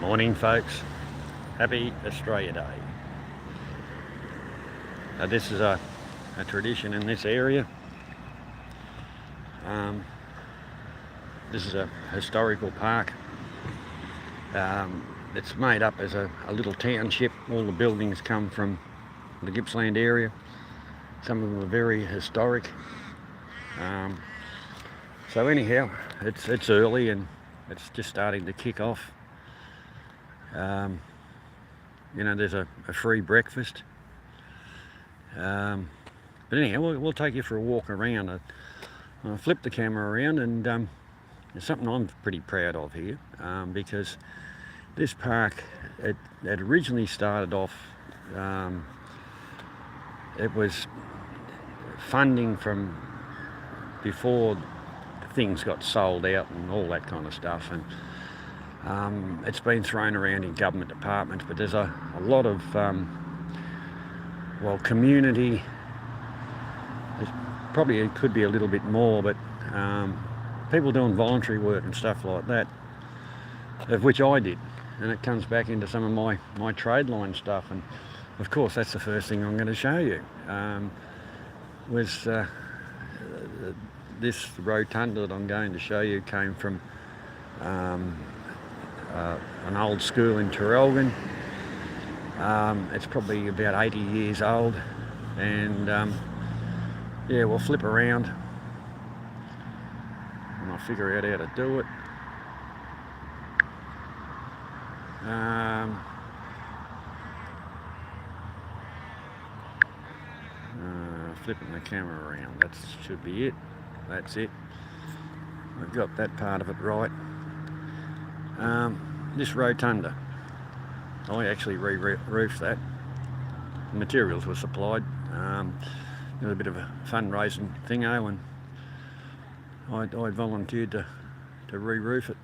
Morning folks, happy Australia Day. This is a tradition in this area. This is a historical park. It's made up as a little township. All the buildings come from the Gippsland area. Some of them are very historic. So anyhow, it's early and it's just starting to kick off. There's a free breakfast. But anyhow, we'll take you for a walk around. I'll flip the camera around, and there's something I'm pretty proud of here, because this park, it originally started off, it was funding from before things got sold out and all that kind of stuff, and it's been thrown around in government departments, but there's a lot of community. It could be a little bit more, but people doing voluntary work and stuff like that, of which I did, and it comes back into some of my trade line stuff. And of course that's the first thing I'm going to show you, was this rotunda that I'm going to show you came from an old school in Traralgon. It's probably about 80 years old, and we'll flip around and I'll figure out how to do it. Flipping the camera around, that should be it. That's it. I've got that part of it right. This rotunda, I actually re-roofed that. The materials were supplied. It was a bit of a fundraising thingo, and I volunteered to re-roof it,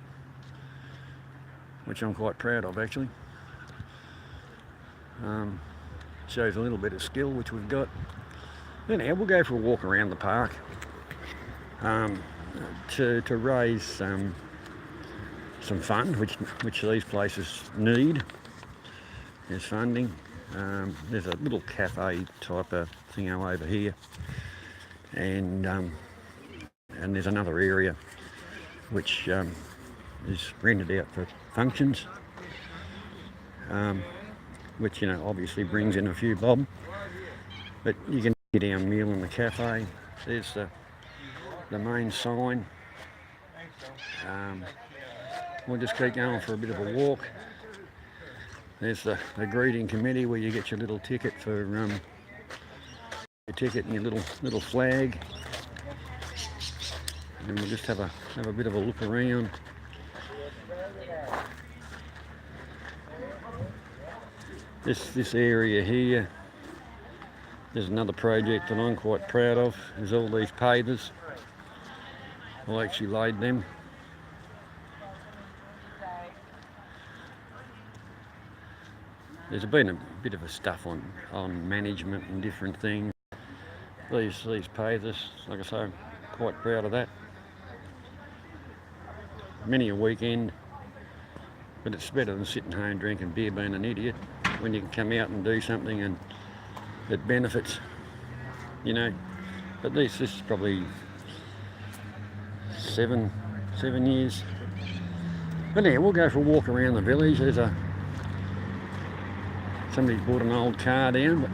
which I'm quite proud of actually. Shows a little bit of skill which we've got. Anyhow, we'll go for a walk around the park to raise some fund, which these places need. There's funding. There's a little cafe type of thing over here, and there's another area which is rented out for functions, which obviously brings in a few bob. But you can get down meal in the cafe. There's the main sign. We'll just keep going for a bit of a walk. There's the greeting committee where you get your little ticket for your ticket and your little flag. And we'll just have a bit of a look around. This area here, there's another project that I'm quite proud of. There's all these pavers. I actually laid them. There's been a bit of a stuff on management and different things. These pavers, like I say, I'm quite proud of that. Many a weekend, but it's better than sitting home drinking beer being an idiot, when you can come out and do something and it benefits, But this is probably seven years. But yeah, we'll go for a walk around the village. There's somebody's brought an old car down, but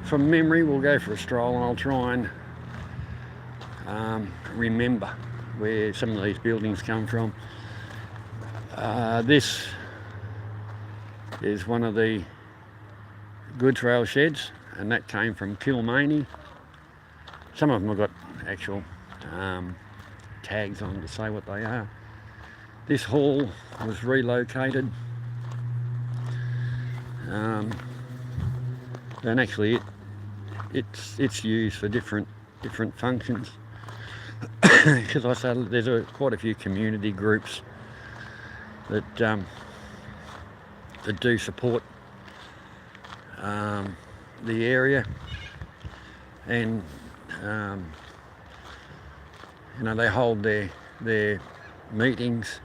from memory we'll go for a stroll, and I'll try and remember where some of these buildings come from. This is one of the goods rail sheds, and that came from Kilmany. Some of them have got actual tags on to say what they are. This hall was relocated, and actually it's used for different functions. Because I say there's quite a few community groups that do support the area, and they hold their meetings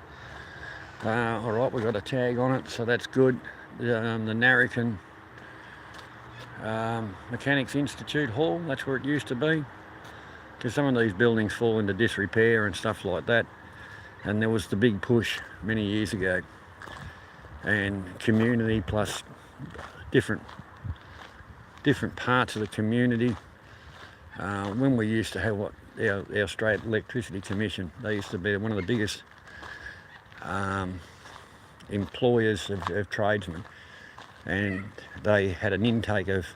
All right, we've got a tag on it, so that's good. The Narracon Mechanics Institute Hall, that's where it used to be. Because some of these buildings fall into disrepair and stuff like that. And there was the big push many years ago. And community plus different parts of the community. When we used to have our State Electricity Commission, they used to be one of the biggest employers of tradesmen, and they had an intake of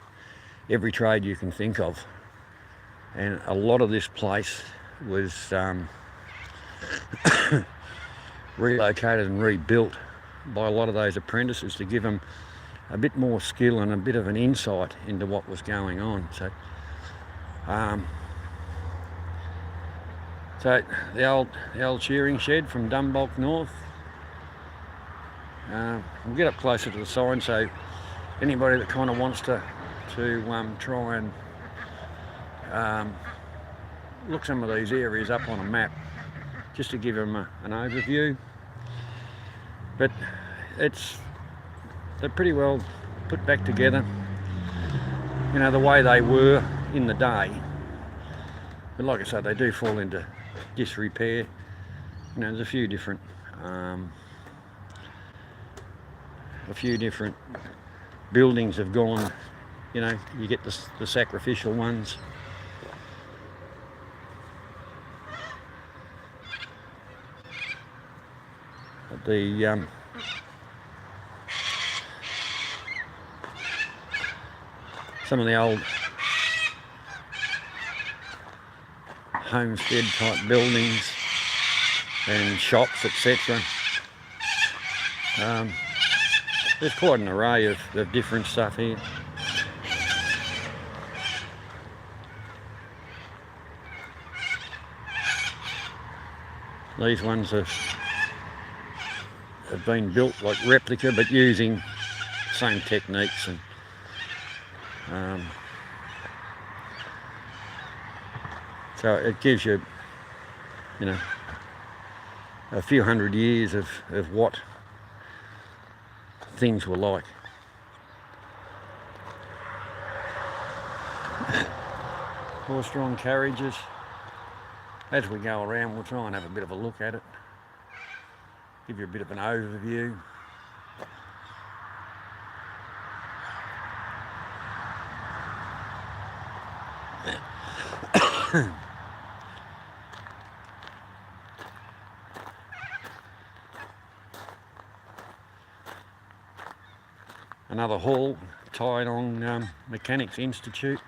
every trade you can think of, and a lot of this place was relocated and rebuilt by a lot of those apprentices to give them a bit more skill and a bit of an insight into what was going on. So the old shearing shed from Dumbulk North. We'll get up closer to the sign, so anybody that kind of wants to try and look some of these areas up on a map, just to give them an overview. But they're pretty well put back together, you know, the way they were in the day. But like I said, they do fall into disrepair. You know, there's a few different buildings have gone, you know, you get the sacrificial ones. Some of the old homestead type buildings and shops, etc. There's quite an array of different stuff here. These ones have been built like replica, but using the same techniques, and so it gives you, you know, a few hundred years of what things were like. Horse-drawn carriages. As we go around, we'll try and have a bit of a look at it, give you a bit of an overview. Another hall, Tynong Mechanics Institute.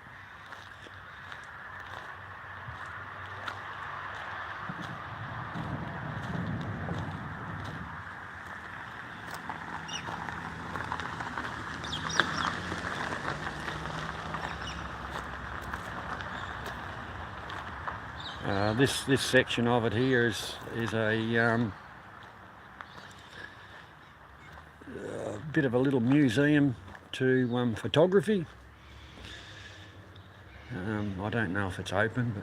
This section of it here is a bit of a little museum to photography. I don't know if it's open,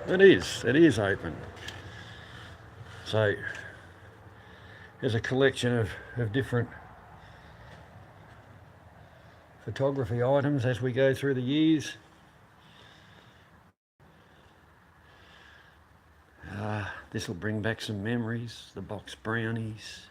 but it is open. So there's a collection of different photography items as we go through the years. This will bring back some memories, the box brownies.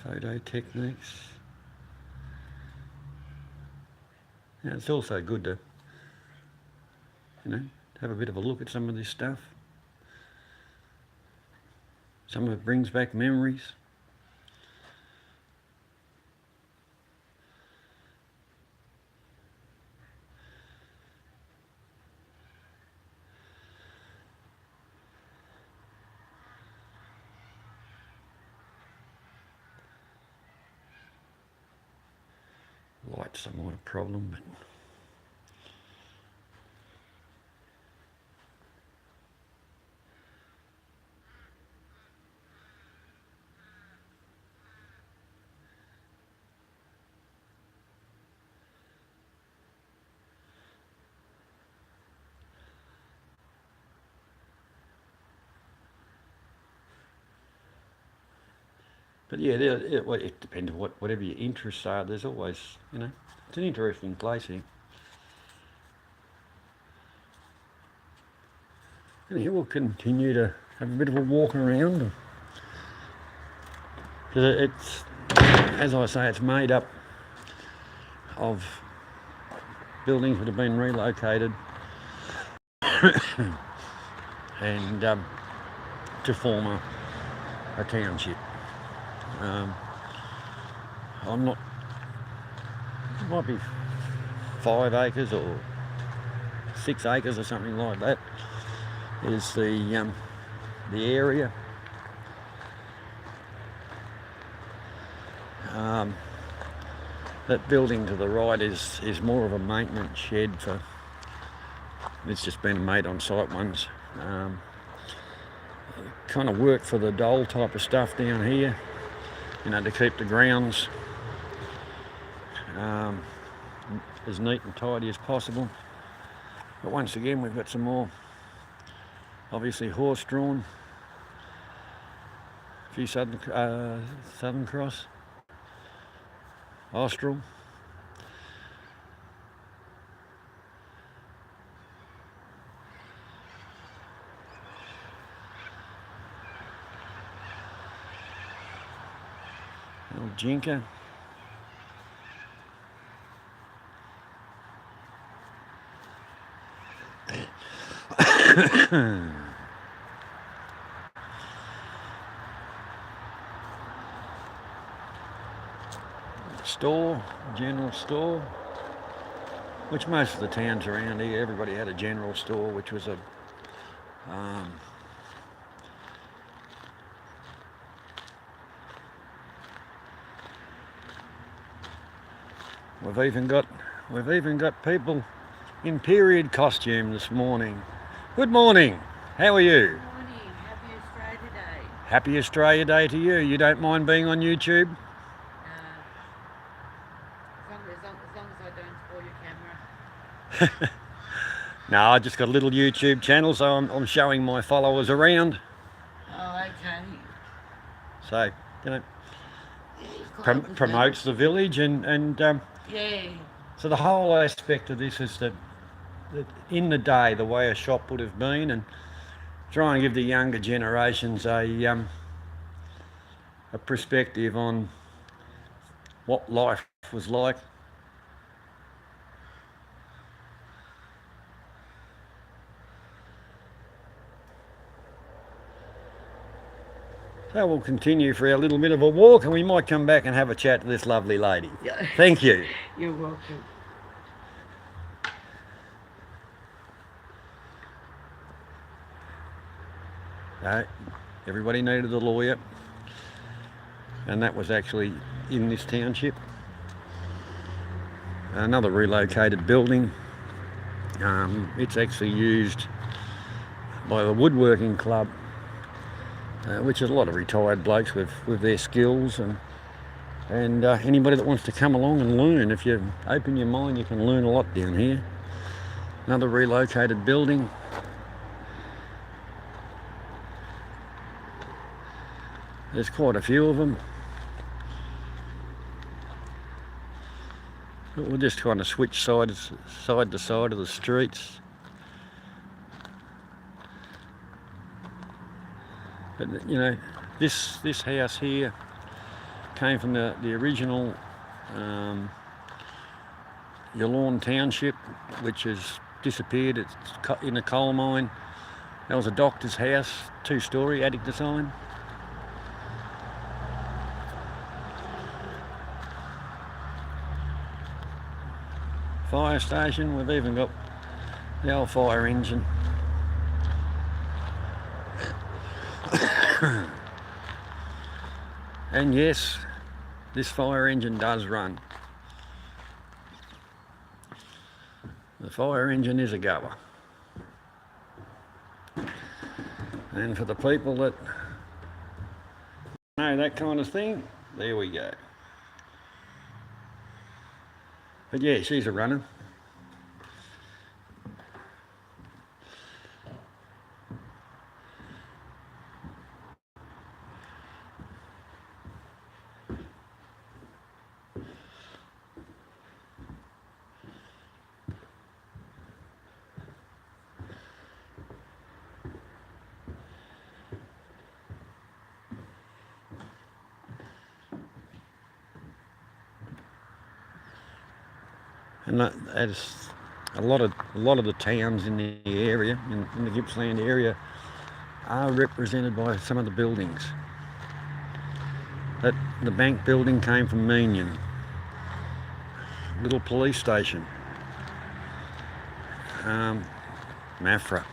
Photo techniques. Now, it's also good to, you know, have a bit of a look at some of this stuff. Some of it brings back memories. Light's somewhat a problem, but But yeah, well, it depends on whatever your interests are. There's always, it's an interesting place here. And here we'll continue to have a bit of a walk around. Because it's, as I say, it's made up of buildings that have been relocated and to form a township. I'm not, it might be 5 acres or 6 acres or something like that is the area. That building to the right is more of a maintenance shed for, it's just been made on site ones. Kind of work for the dole type of stuff down here, to keep the grounds as neat and tidy as possible. But once again, we've got some more, obviously horse-drawn, a few Southern Cross, Austral. Old Jinka. Store, general store, which most of the towns around here, everybody had a general store, which was a we've even got people in period costume this morning. Good morning. How are you? Good morning. Happy Australia Day. Happy Australia Day to you. You don't mind being on YouTube? As long as I don't spoil your camera. No, I just got a little YouTube channel, so I'm showing my followers around. Oh, okay. So, promotes the village and Yeah. so the whole aspect of this is that in the day, the way a shop would have been, and try and give the younger generations a perspective on what life was like. So we'll continue for our little bit of a walk, and we might come back and have a chat to this lovely lady. Yeah. Thank you. You're welcome. Everybody needed a lawyer, and that was actually in this township. Another relocated building. It's actually used by the woodworking club, which is a lot of retired blokes with their skills, and anybody that wants to come along and learn. If you open your mind, you can learn a lot down here. Another relocated building. There's quite a few of them. But we'll just kind of switch side to side of the streets. But this house here came from the original Yallourn Township, which has disappeared. It's in a coal mine. That was a doctor's house, 2-storey, attic design. Fire station, we've even got the old fire engine. And yes, this fire engine does run. The fire engine is a goer. And for the people that know that kind of thing, there we go. But yeah, she's a runner. And that's a lot of the towns in the area, in the Gippsland area, are represented by some of the buildings. The bank building came from Meenion. Little police station, Maffra.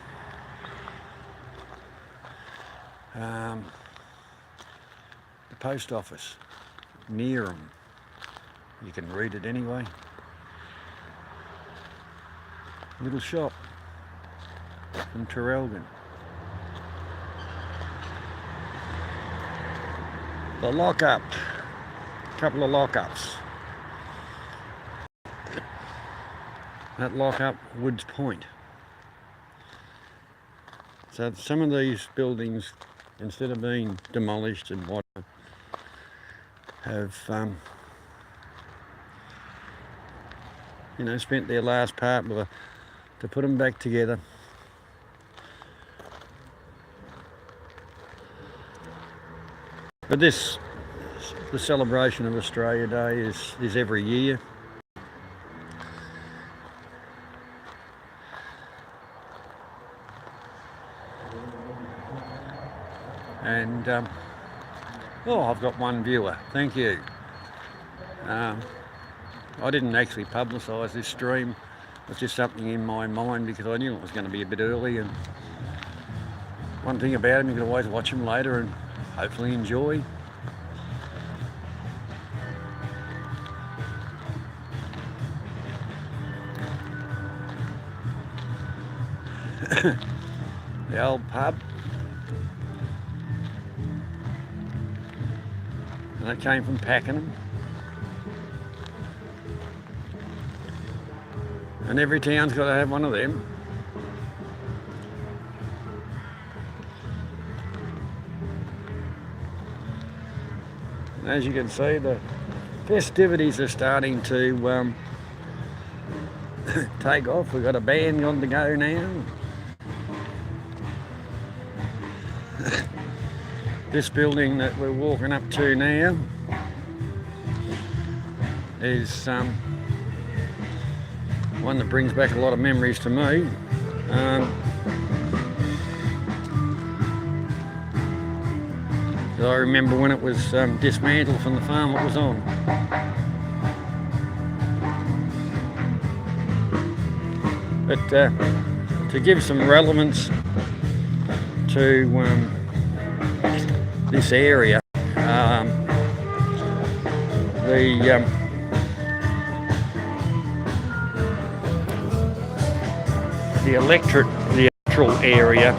The post office, Neerim. You can read it anyway. Little shop from Traralgon. The lockup, couple of lockups. That lockup, Woods Point. So some of these buildings, instead of being demolished and whatnot, have spent their last part to put them back together. But the celebration of Australia Day is every year. And I've got one viewer, thank you. I didn't actually publicise this stream, it was just something in my mind because I knew it was going to be a bit early, and one thing about them, you can always watch them later and hopefully enjoy. The old pub. And that came from Pakenham. And every town's got to have one of them. As you can see, the festivities are starting to take off. We've got a band on the go now. This building that we're walking up to now is one that brings back a lot of memories to me. I remember when it was dismantled from the farm it was on. But to give some relevance to this area, the electoral area,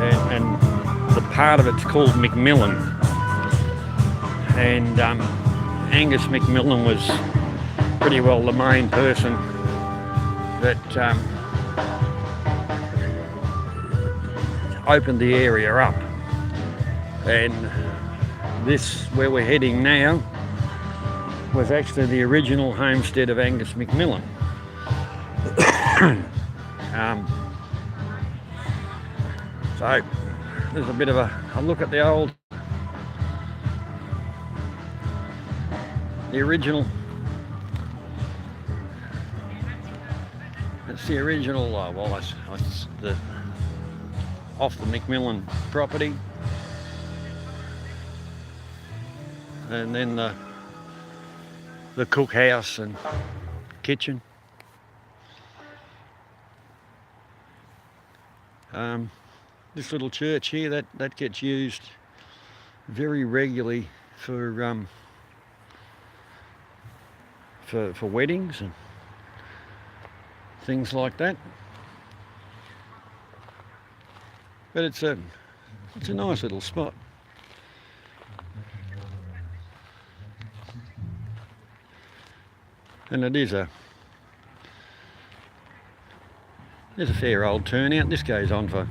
and the part of it's called McMillan, and Angus McMillan was pretty well the main person that opened the area up. And this, where we're heading now, was actually the original homestead of Angus McMillan. So there's a bit of a look at the original. It's the original, off the McMillan property, and then the cookhouse and kitchen. This little church here that gets used very regularly for weddings and things like that. But it's a nice little spot. And there's a fair old turnout. This goes on for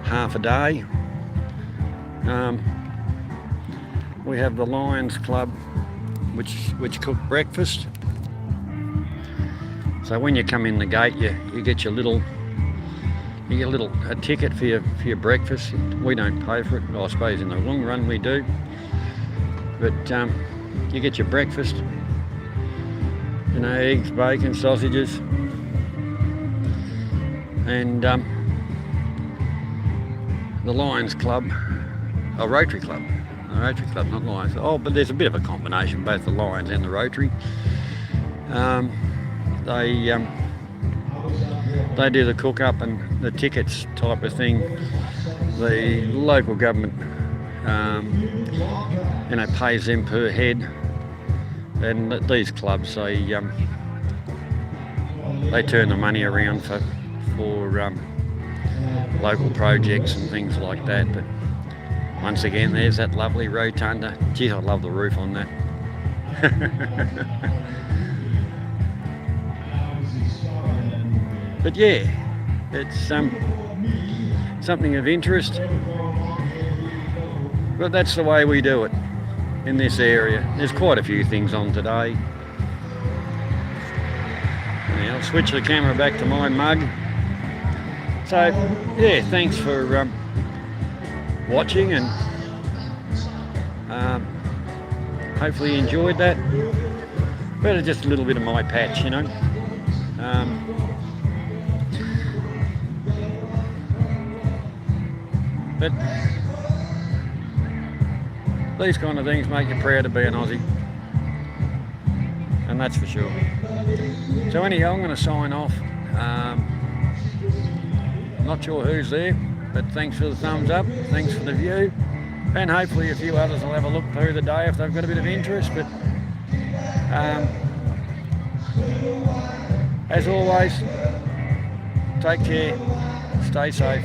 half a day. We have the Lions Club which cook breakfast. So when you come in the gate, you get a ticket for your breakfast. We don't pay for it. Well, I suppose in the long run we do. But you get your breakfast, You know, eggs, bacon, sausages, and the Lions Club, Rotary Club. The Rotary Club, not Lions. Oh, but there's a bit of a combination, both the Lions and the Rotary. They do the cook up and the tickets type of thing. The local government, you know, pays them per head, and these clubs they turn the money around for local projects and things like that. But once again, there's that lovely rotunda. Geez, I love the roof on that. But yeah, it's something of interest. But that's the way we do it in this area. There's quite a few things on today. And I'll switch the camera back to my mug. So yeah, thanks for watching, and hopefully you enjoyed that. But it's just a little bit of my patch, you know. But these kind of things make you proud to be an Aussie, and that's for sure. So anyhow, I'm going to sign off. I'm not sure who's there, but thanks for the thumbs up, thanks for the view, and hopefully a few others will have a look through the day if they've got a bit of interest. But as always, take care, stay safe.